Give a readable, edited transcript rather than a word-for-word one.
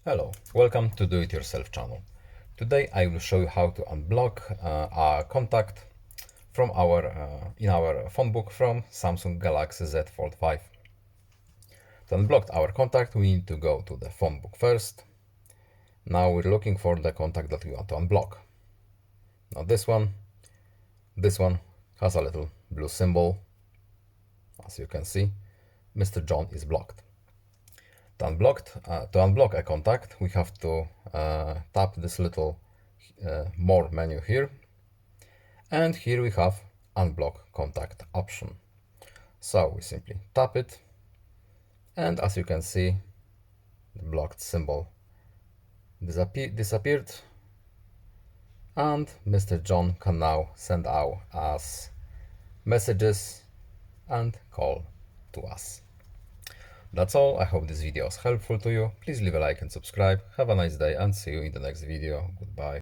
Hello, welcome to Do It Yourself channel. Today I will show you how to unblock a contact from in our phone book from Samsung Galaxy Z Fold5. To unblock our contact, we need to go to the phone book first. Now we're looking for the contact that we want to unblock. Now this one has a little blue symbol. As you can see, Mr. John is blocked. To unblock a contact, we have to tap this little more menu here, and here we have unblock contact option. So we simply tap it, and as you can see, the blocked symbol disappeared, and Mr. John can now send out us messages and call to us. That's all. I hope this video was helpful to you. Please leave a like and subscribe. Have a nice day and see you in the next video. Goodbye.